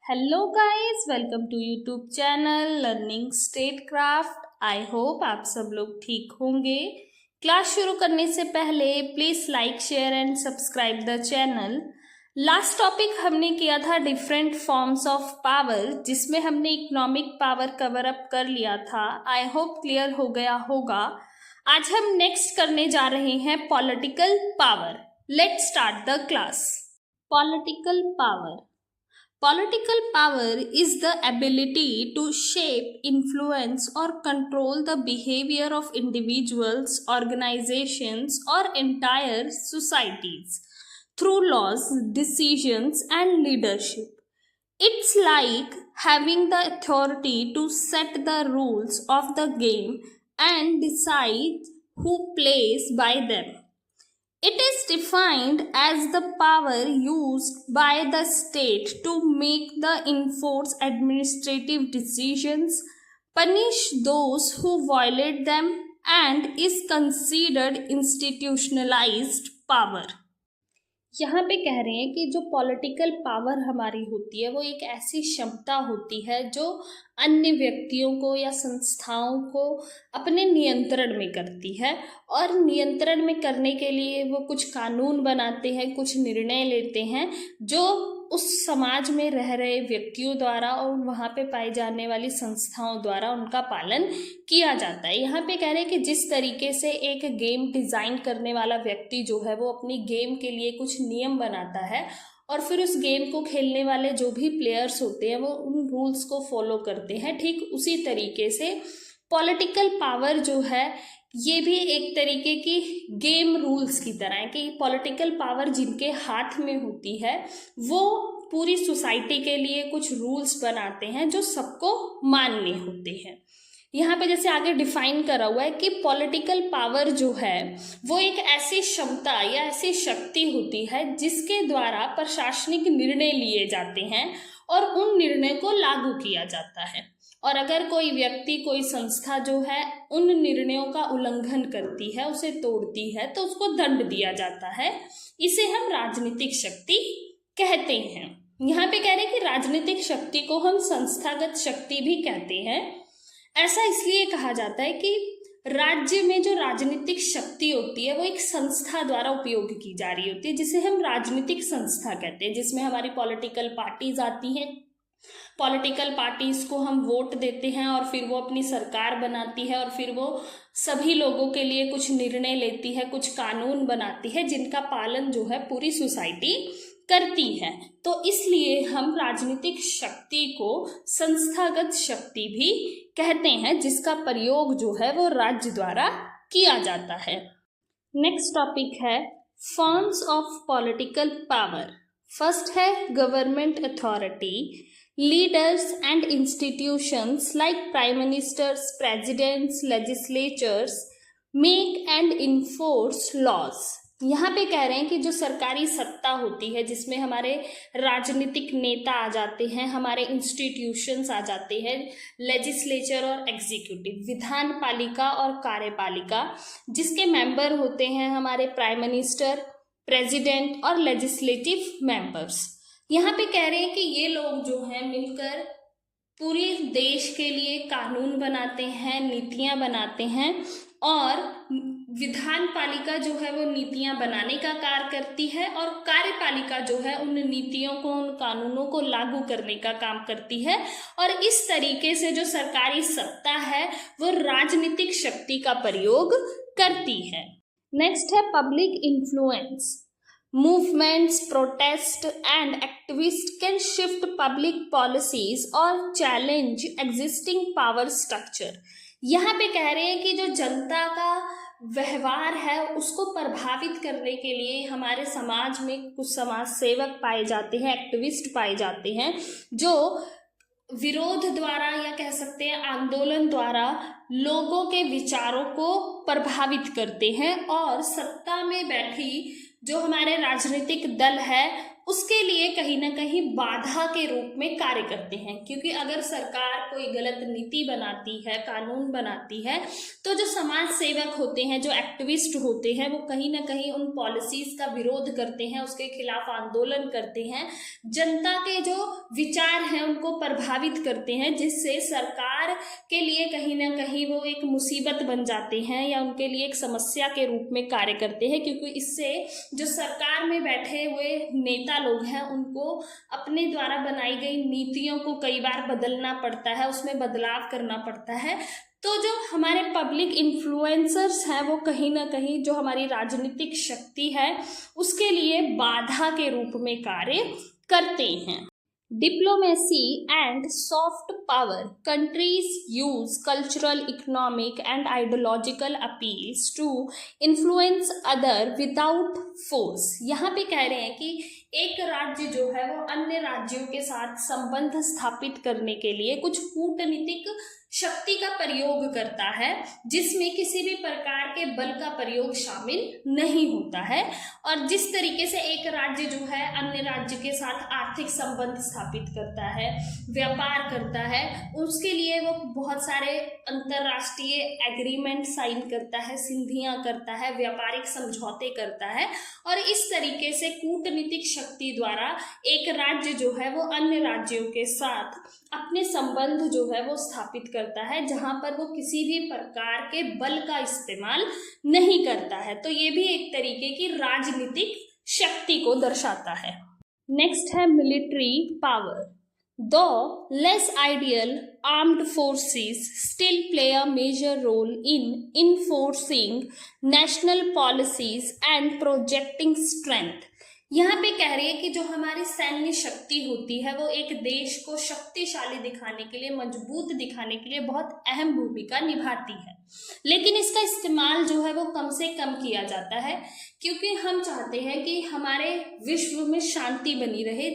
Hello guys, welcome to YouTube channel learning statecraft. I hope आप सब लोग ठीक होंगे। क्लास शुरू करने से पहले please like, share and subscribe the channel. Last topic हमने किया था डिफरेंट फॉर्म्स ऑफ पावर, जिसमें हमने इकोनॉमिक पावर कवर अप कर लिया था। आई होप क्लियर हो गया होगा। आज हम नेक्स्ट करने जा रहे हैं political power. Let's start the class. Political power. Political power is the ability to shape, influence, or control the behavior of individuals, organizations, or entire societies through laws, decisions, and leadership. It's like having the authority to set the rules of the game and decide who plays by them. It is defined as the power used by the state to make the enforce administrative decisions, punish those who violate them, and is considered institutionalized power. यहाँ पे कह रहे हैं कि जो political power हमारी होती है वो एक ऐसी क्षमता होती है जो अन्य व्यक्तियों को या संस्थाओं को अपने नियंत्रण में करती है, और नियंत्रण में करने के लिए वो कुछ कानून बनाते हैं, कुछ निर्णय लेते हैं जो उस समाज में रह रहे व्यक्तियों द्वारा और वहाँ पे पाई जाने वाली संस्थाओं द्वारा उनका पालन किया जाता है। यहाँ पे कह रहे हैं कि जिस तरीके से एक गेम डिज़ाइन करने वाला व्यक्ति जो है वो अपनी गेम के लिए कुछ नियम बनाता है और फिर उस गेम को खेलने वाले जो भी प्लेयर्स होते हैं वो उन रूल्स को फॉलो करते हैं, ठीक उसी तरीके से पॉलिटिकल पावर जो है ये भी एक तरीके की गेम रूल्स की तरह है कि पॉलिटिकल पावर जिनके हाथ में होती है वो पूरी सोसाइटी के लिए कुछ रूल्स बनाते हैं जो सबको मानने होते हैं। यहाँ पे जैसे आगे डिफाइन करा हुआ है कि पॉलिटिकल पावर जो है वो एक ऐसी क्षमता या ऐसी शक्ति होती है जिसके द्वारा प्रशासनिक निर्णय लिए जाते हैं और उन निर्णय को लागू किया जाता है, और अगर कोई व्यक्ति, कोई संस्था जो है उन निर्णयों का उल्लंघन करती है, उसे तोड़ती है, तो उसको दंड दिया जाता है। इसे हम राजनीतिक शक्ति कहते हैं। यहाँ पे कह रहे हैं कि राजनीतिक शक्ति को हम संस्थागत शक्ति भी कहते हैं। ऐसा इसलिए कहा जाता है कि राज्य में जो राजनीतिक शक्ति होती है वो एक संस्था द्वारा उपयोग की जा रही होती है, जिसे हम राजनीतिक संस्था कहते हैं, जिसमें हमारी पॉलिटिकल पार्टीज आती हैं। पॉलिटिकल पार्टीज को हम वोट देते हैं और फिर वो अपनी सरकार बनाती है और फिर वो सभी लोगों के लिए कुछ निर्णय लेती है, कुछ कानून बनाती है जिनका पालन जो है पूरी सोसाइटी करती है। तो इसलिए हम राजनीतिक शक्ति को संस्थागत शक्ति भी कहते हैं, जिसका प्रयोग जो है वो राज्य द्वारा किया जाता है। नेक्स्ट टॉपिक है forms of political power. First है government authority. Leaders and institutions like prime ministers, presidents, legislatures make and enforce laws. यहाँ पे कह रहे हैं कि जो सरकारी सत्ता होती है जिसमें हमारे राजनीतिक नेता आ जाते हैं, हमारे इंस्टीट्यूशंस आ जाते हैं, लेजिस्लेचर और एग्जीक्यूटिव, विधान पालिका और कार्यपालिका, जिसके मेंबर होते हैं हमारे प्राइम मिनिस्टर, प्रेसिडेंट और लेजिस्लेटिव मेंबर्स। यहाँ पे कह रहे हैं कि ये लोग जो हैं मिलकर पूरे देश के लिए कानून बनाते हैं, नीतियाँ बनाते हैं, और विधान पालिका जो है वो नीतियाँ बनाने का कार्य करती है और कार्यपालिका जो है उन नीतियों को, उन कानूनों को लागू करने का काम करती है। और इस तरीके से जो सरकारी सत्ता है वो राजनीतिक शक्ति का प्रयोग करती है। नेक्स्ट है public influence. Movements, protest and activists can shift public policies or challenge existing power structure. यहाँ पे कह रहे हैं कि जो जनता का व्यवहार है उसको प्रभावित करने के लिए हमारे समाज में कुछ समाज सेवक पाए जाते हैं, एक्टिविस्ट पाए जाते हैं, जो विरोध द्वारा या कह सकते हैं आंदोलन द्वारा लोगों के विचारों को प्रभावित करते हैं और सत्ता में बैठी जो हमारे राजनीतिक दल है उसके लिए कहीं ना कहीं बाधा के रूप में कार्य करते हैं। क्योंकि अगर सरकार कोई गलत नीति बनाती है, कानून बनाती है, तो जो समाज सेवक होते हैं, जो एक्टिविस्ट होते हैं, वो कहीं ना कहीं उन पॉलिसीज का विरोध करते हैं, उसके खिलाफ आंदोलन करते हैं, जनता के जो विचार हैं उनको प्रभावित करते हैं, जिससे सरकार के लिए कहीं ना कहीं वो एक मुसीबत बन जाते हैं या उनके लिए एक समस्या के रूप में कार्य करते हैं। क्योंकि इससे जो सरकार में बैठे हुए नेता लोग हैं उनको अपने द्वारा बनाई गई नीतियों को कई बार बदलना पड़ता है, उसमें बदलाव करना पड़ता है। तो जो हमारे पब्लिक इन्फ्लुएंसर्स हैं वो कहीं ना कहीं जो हमारी राजनीतिक शक्ति है उसके लिए बाधा के रूप में कार्य करते हैं। Diplomacy and soft power. Countries use cultural, economic and ideological appeals to influence other without force. यहाँ पे कह रहे हैं कि एक राज्य जो है वो अन्य राज्यों के साथ संबंध स्थापित करने के लिए कुछ कूटनीतिक शक्ति का प्रयोग करता है, जिसमें किसी भी प्रकार के बल का प्रयोग शामिल नहीं होता है। और जिस तरीके से एक राज्य जो है अन्य राज्य के साथ आर्थिक संबंध स्थापित करता है, व्यापार करता है, उसके लिए वो बहुत सारे अंतरराष्ट्रीय एग्रीमेंट साइन करता है, संधियां करता है, व्यापारिक समझौते करता है। और इस तरीके से कूटनीतिक शक्ति द्वारा एक राज्य जो है वो अन्य राज्यों के साथ अपने संबंध जो है वो स्थापित करता है, जहां पर वो किसी भी प्रकार के बल का इस्तेमाल नहीं करता है। तो ये भी एक तरीके की राजनीतिक शक्ति को दर्शाता है। नेक्स्ट है military power. Though less ideal, armed forces still play a major role in enforcing national policies and projecting strength. यहाँ पे कह रही है कि जो हमारी सैन्य शक्ति होती है वो एक देश को शक्तिशाली दिखाने के लिए, मजबूत दिखाने के लिए बहुत अहम भूमिका निभाती है। लेकिन इसका इस्तेमाल जो है वो कम से कम किया जाता है, क्योंकि हम चाहते हैं कि हमारे विश्व में शांति बनी रहे,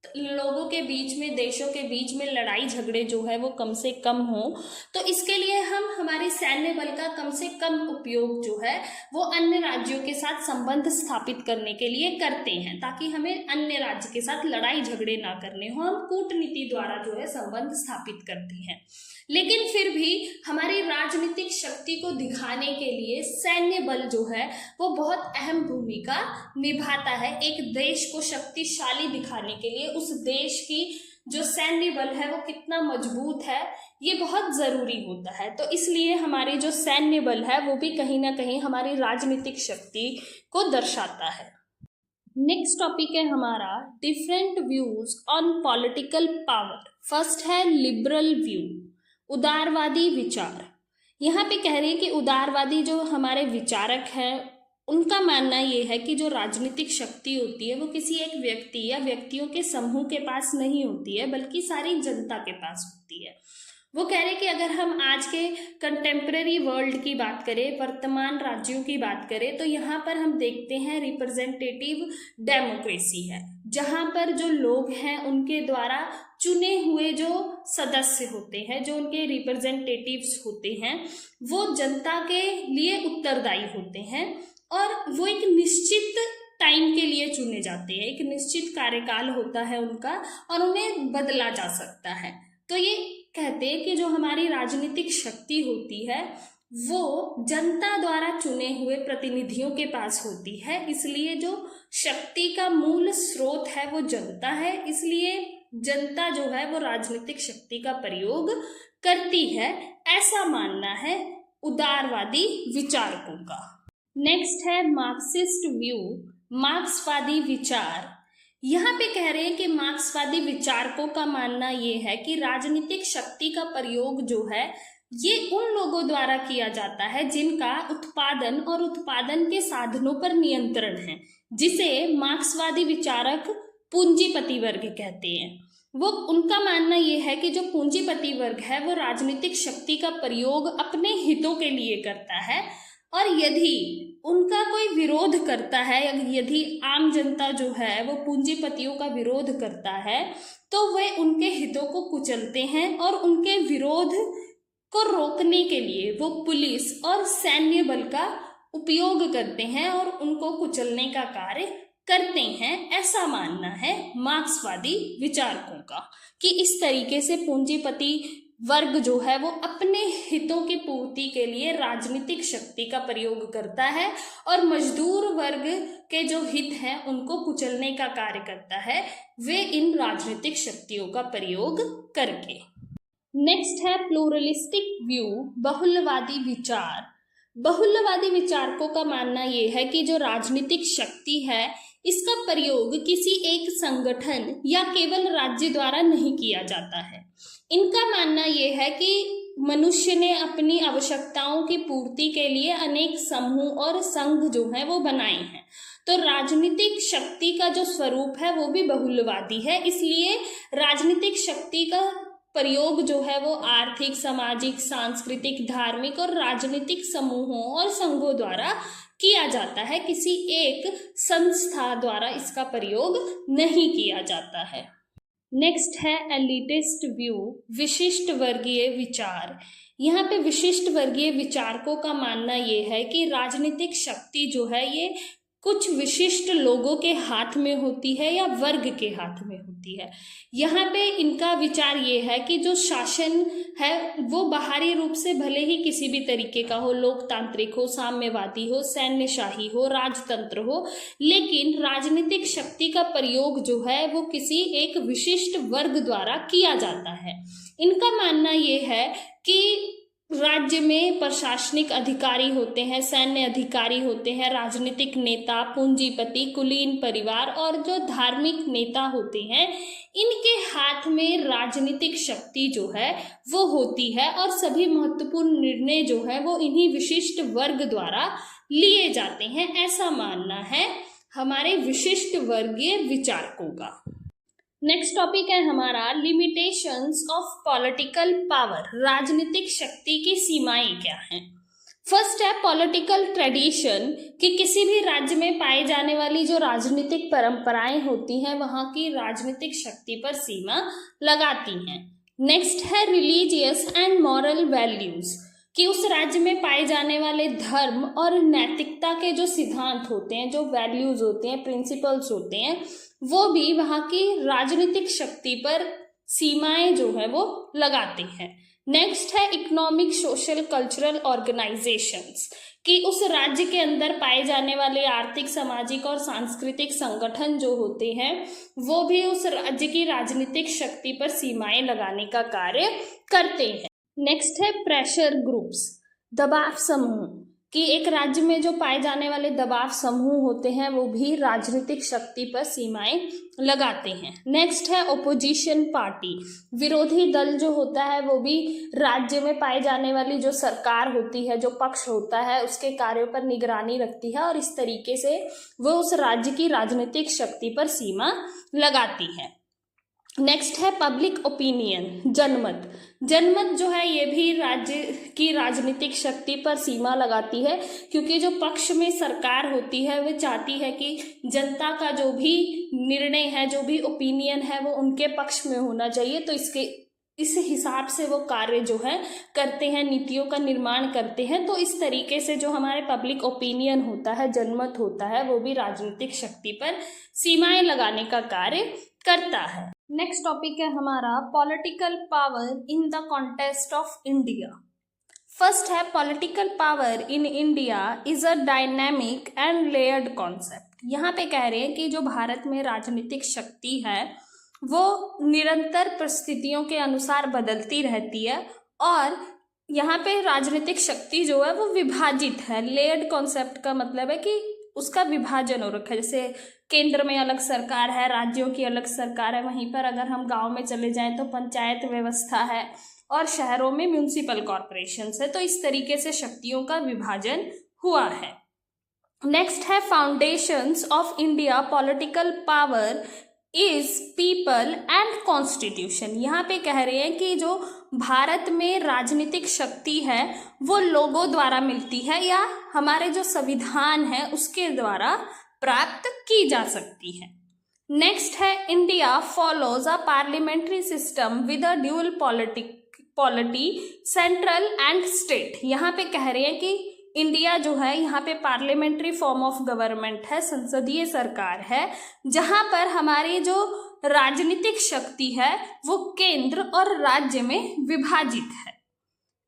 लोगों के बीच में, देशों के बीच में लड़ाई झगड़े जो है वो कम से कम हो। तो इसके लिए हम हमारे सैन्य बल का कम से कम उपयोग जो है वो अन्य राज्यों के साथ संबंध स्थापित करने के लिए करते हैं, ताकि हमें अन्य राज्य के साथ लड़ाई झगड़े ना करने हो। हम कूटनीति द्वारा जो है संबंध स्थापित करते हैं। लेकिन फिर भी हमारी राजनीतिक शक्ति को दिखाने के लिए सैन्य बल जो है वो बहुत अहम भूमिका निभाता है। एक देश को शक्तिशाली दिखाने के लिए उस देश की जो सैन्य बल है वो कितना मजबूत है, ये बहुत जरूरी होता है। तो इसलिए हमारी जो सैन्य बल है वो भी कहीं ना कहीं हमारी राजनीतिक शक्ति को दर्शाता है। नेक्स्ट टॉपिक है हमारा different views on political power. First है लिबरल व्यू, उदारवादी विचार। यहाँ पे कह रहे हैं कि उदारवादी जो हमारे विचारक हैं उनका मानना ये है कि जो राजनीतिक शक्ति होती है वो किसी एक व्यक्ति या व्यक्तियों के समूह के पास नहीं होती है, बल्कि सारी जनता के पास होती है। वो कह रहे हैं कि अगर हम आज के कंटेम्प्रेरी वर्ल्ड की बात करें, वर्तमान राज्यों की बात करें, तो यहाँ पर हम देखते हैं रिप्रेजेंटेटिव डेमोक्रेसी है, जहाँ पर जो लोग हैं उनके द्वारा चुने हुए जो सदस्य होते हैं, जो उनके रिप्रेजेंटेटिव्स होते हैं, वो जनता के लिए उत्तरदायी होते हैं और वो एक निश्चित टाइम के लिए चुने जाते हैं। एक निश्चित कार्यकाल होता है उनका और उन्हें बदला जा सकता है। तो ये कहते हैं कि जो हमारी राजनीतिक शक्ति होती है वो जनता द्वारा चुने हुए प्रतिनिधियों के पास होती है, इसलिए जो शक्ति का मूल स्रोत है वो जनता है। इसलिए जनता जो है वो राजनीतिक शक्ति का प्रयोग करती है, ऐसा मानना है उदारवादी विचारकों का। नेक्स्ट है मार्क्सिस्ट व्यू, मार्क्सवादी विचार। यहाँ पे कह रहे हैं कि मार्क्सवादी विचारकों का मानना ये है कि राजनीतिक शक्ति का प्रयोग जो है ये उन लोगों द्वारा किया जाता है जिनका उत्पादन और उत्पादन के साधनों पर नियंत्रण है, जिसे मार्क्सवादी विचारक पूंजीपति वर्ग कहते हैं। वो उनका मानना ये है कि जो पूंजीपति वर्ग है वो राजनीतिक शक्ति का प्रयोग अपने हितों के लिए करता है, और यदि उनका कोई विरोध करता है, यदि आम जनता जो है वो पूंजीपतियों का विरोध करता है, तो वे उनके हितों को कुचलते हैं और उनके विरोध को रोकने के लिए वो पुलिस और सैन्य बल का उपयोग करते हैं और उनको कुचलने का कार्य करते हैं, ऐसा मानना है मार्क्सवादी विचारकों का कि इस तरीके से पूंजीपति वर्ग जो है वो अपने हितों की पूर्ति के लिए राजनीतिक शक्ति का प्रयोग करता है और मजदूर वर्ग के जो हित हैं उनको कुचलने का कार्य करता है वे इन राजनीतिक शक्तियों का प्रयोग करके। नेक्स्ट है प्लूरलिस्टिक व्यू, बहुलवादी विचार। बहुलवादी विचारकों का मानना यह है कि जो राजनीतिक शक्ति है इसका प्रयोग किसी एक संगठन या केवल राज्य द्वारा नहीं किया जाता है। इनका मानना यह है कि मनुष्य ने अपनी आवश्यकताओं की पूर्ति के लिए अनेक समूह और संघ जो हैं वो बनाए हैं, तो राजनीतिक शक्ति का जो स्वरूप है वो भी बहुलवादी है। इसलिए राजनीतिक शक्ति का प्रयोग जो है वो आर्थिक, सामाजिक, सांस्कृतिक, धार्मिक और राजनीतिक समूहों और संघों द्वारा किया जाता है, किसी एक संस्था द्वारा इसका प्रयोग नहीं किया जाता है। नेक्स्ट है एलिटिस्ट व्यू, विशिष्ट वर्गीय विचार। यहाँ पे विशिष्ट वर्गीय विचारकों का मानना ये है कि राजनीतिक शक्ति जो है ये कुछ विशिष्ट लोगों के हाथ में होती है या वर्ग के हाथ में होती है। यहाँ पे इनका विचार ये है कि जो शासन है वो बाहरी रूप से भले ही किसी भी तरीके का हो, लोकतांत्रिक हो, साम्यवादी हो, सैन्यशाही हो, राजतंत्र हो, लेकिन राजनीतिक शक्ति का प्रयोग जो है वो किसी एक विशिष्ट वर्ग द्वारा किया जाता है। इनका मानना ये है कि राज्य में प्रशासनिक अधिकारी होते हैं, सैन्य अधिकारी होते हैं, राजनीतिक नेता, पूंजीपति, कुलीन परिवार और जो धार्मिक नेता होते हैं, इनके हाथ में राजनीतिक शक्ति जो है वो होती है और सभी महत्वपूर्ण निर्णय जो है वो इन्हीं विशिष्ट वर्ग द्वारा लिए जाते हैं, ऐसा मानना है हमारे विशिष्ट वर्गीय विचारकों का। नेक्स्ट टॉपिक है हमारा लिमिटेशंस ऑफ पॉलिटिकल पावर, राजनीतिक शक्ति की सीमाएं क्या हैं। फर्स्ट है पॉलिटिकल ट्रेडिशन, कि किसी भी राज्य में पाई जाने वाली जो राजनीतिक परंपराएं होती हैं वहां की राजनीतिक शक्ति पर सीमा लगाती हैं। नेक्स्ट है रिलीजियस एंड मॉरल वैल्यूज, कि उस राज्य में पाए जाने वाले धर्म और नैतिकता के जो सिद्धांत होते हैं, जो वैल्यूज होते हैं, प्रिंसिपल्स होते हैं, वो भी वहां की राजनीतिक शक्ति पर सीमाएं जो है वो लगाते हैं। नेक्स्ट है इकोनॉमिक, सोशल, कल्चरल ऑर्गेनाइजेशंस, कि उस राज्य के अंदर पाए जाने वाले आर्थिक, सामाजिक और सांस्कृतिक संगठन जो होते हैं वो भी उस राज्य की राजनीतिक शक्ति पर सीमाएं लगाने का कार्य करते हैं। नेक्स्ट है प्रेशर ग्रुप्स, दबाव समूह, कि एक राज्य में जो पाए जाने वाले दबाव समूह होते हैं वो भी राजनीतिक शक्ति पर सीमाएं लगाते हैं। नेक्स्ट है ओपोजिशन पार्टी, विरोधी दल जो होता है वो भी राज्य में पाए जाने वाली जो सरकार होती है, जो पक्ष होता है, उसके कार्यों पर निगरानी रखती है और इस तरीके से वो उस राज्य की राजनीतिक शक्ति पर सीमा लगाती है। नेक्स्ट है पब्लिक ओपिनियन, जनमत। जनमत जो है ये भी राज्य की राजनीतिक शक्ति पर सीमा लगाती है, क्योंकि जो पक्ष में सरकार होती है वो चाहती है कि जनता का जो भी निर्णय है, जो भी ओपिनियन है वो उनके पक्ष में होना चाहिए, तो इस हिसाब से वो कार्य जो है करते हैं, नीतियों का निर्माण करते हैं। तो इस तरीके से जो हमारे पब्लिक ओपिनियन होता है, जनमत होता है, वो भी राजनीतिक शक्ति पर सीमाएं लगाने का कार्य करता है। नेक्स्ट टॉपिक है हमारा political power in the context of India. First है political power in India is a dynamic and layered concept. यहाँ पे कह रहे हैं कि जो भारत में राजनीतिक शक्ति है वो निरंतर परिस्थितियों के अनुसार बदलती रहती है और यहाँ पे राजनीतिक शक्ति जो है वो विभाजित है। लेयर्ड कॉन्सेप्ट का मतलब है कि उसका विभाजन हो रखा है, जैसे केंद्र में अलग सरकार है, राज्यों की अलग सरकार है, वहीं पर अगर हम गांव में चले जाएं तो पंचायत व्यवस्था है और शहरों में म्यूनिसिपल कॉरपोरेशंस है। तो इस तरीके से शक्तियों का विभाजन हुआ है। नेक्स्ट है foundations of India political power is people and constitution. यहाँ पे कह रहे हैं कि जो भारत में राजनीतिक शक्ति है वो लोगों द्वारा मिलती है या हमारे जो संविधान है उसके द्वारा प्राप्त की जा सकती है। नेक्स्ट है India follows a parliamentary system with a dual polity central and state. यहाँ पे कह रहे हैं कि इंडिया जो है यहाँ पे पार्लियामेंट्री फॉर्म ऑफ गवर्नमेंट है, संसदीय सरकार है, जहाँ पर हमारी जो राजनीतिक शक्ति है वो केंद्र और राज्य में विभाजित है।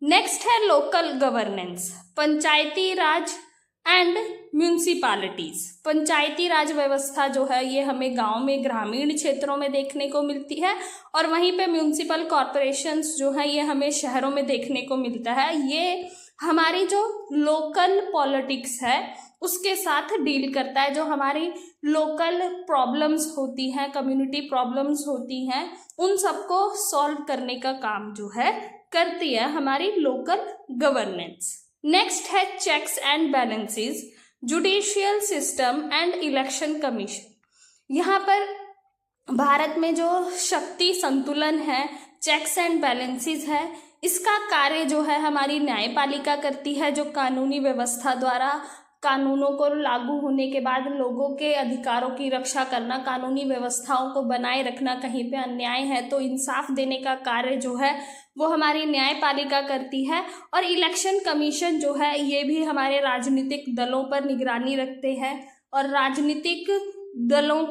नेक्स्ट है local governance, panchayati raj and municipalities. Panchayati raj व्यवस्था जो है ये हमें गांव में, ग्रामीण क्षेत्रों में देखने को मिलती है, और वहीं पे म्यूनिसिपल कॉरपोरेशंस जो है ये हमें शहरों में देखने को मिलता है। ये हमारी जो लोकल पॉलिटिक्स है उसके साथ डील करता है। जो हमारी लोकल प्रॉब्लम्स होती हैं, कम्युनिटी प्रॉब्लम्स होती हैं, उन सबको सॉल्व करने का काम जो है करती है हमारी लोकल गवर्नेंस। नेक्स्ट है checks and balances, judicial system and election commission. यहाँ पर भारत में जो शक्ति संतुलन है, चेक्स एंड बैलेंसेस है, इसका कार्य जो है हमारी न्यायपालिका करती है, जो कानूनी व्यवस्था द्वारा कानूनों को लागू होने के बाद लोगों के अधिकारों की रक्षा करना, कानूनी व्यवस्थाओं को बनाए रखना, कहीं पे अन्याय है तो इंसाफ देने का कार्य जो है वो हमारी न्यायपालिका करती है। और इलेक्शन कमीशन जो है ये भी हमारे राजनीतिक दलों पर निगरानी रखते हैं और राजनीतिक दलों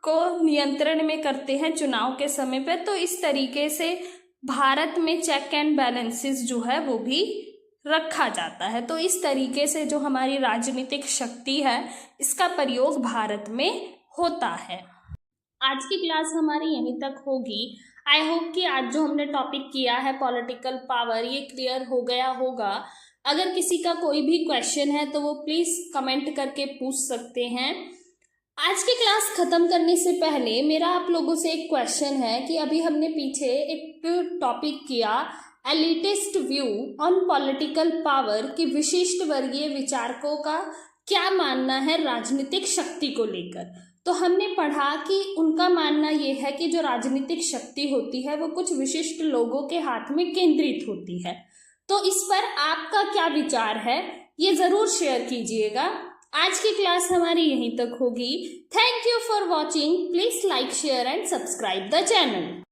को नियंत्रण में करते हैं चुनाव के समय पर। तो इस तरीके से भारत में चेक एंड बैलेंसेस जो है वो भी रखा जाता है। तो इस तरीके से जो हमारी राजनीतिक शक्ति है इसका प्रयोग भारत में होता है। आज की क्लास हमारी यहीं तक होगी। आई होप कि आज जो हमने टॉपिक किया है पॉलिटिकल पावर ये क्लियर हो गया होगा। अगर किसी का कोई भी क्वेश्चन है तो वो प्लीज़ कमेंट करके पूछ सकते हैं। आज की क्लास ख़त्म करने से पहले मेरा आप लोगों से एक क्वेश्चन है कि अभी हमने पीछे एक टॉपिक किया elitist view on political power कि विशिष्ट वर्गीय विचारकों का क्या मानना है राजनीतिक शक्ति को लेकर। तो हमने पढ़ा कि उनका मानना ये है कि जो राजनीतिक शक्ति होती है वो कुछ विशिष्ट लोगों के हाथ में केंद्रित होती है। तो इस पर आपका क्या विचार है ये ज़रूर शेयर कीजिएगा। आज की क्लास हमारी यहीं तक होगी। Thank you for watching. Please like, share and subscribe the channel.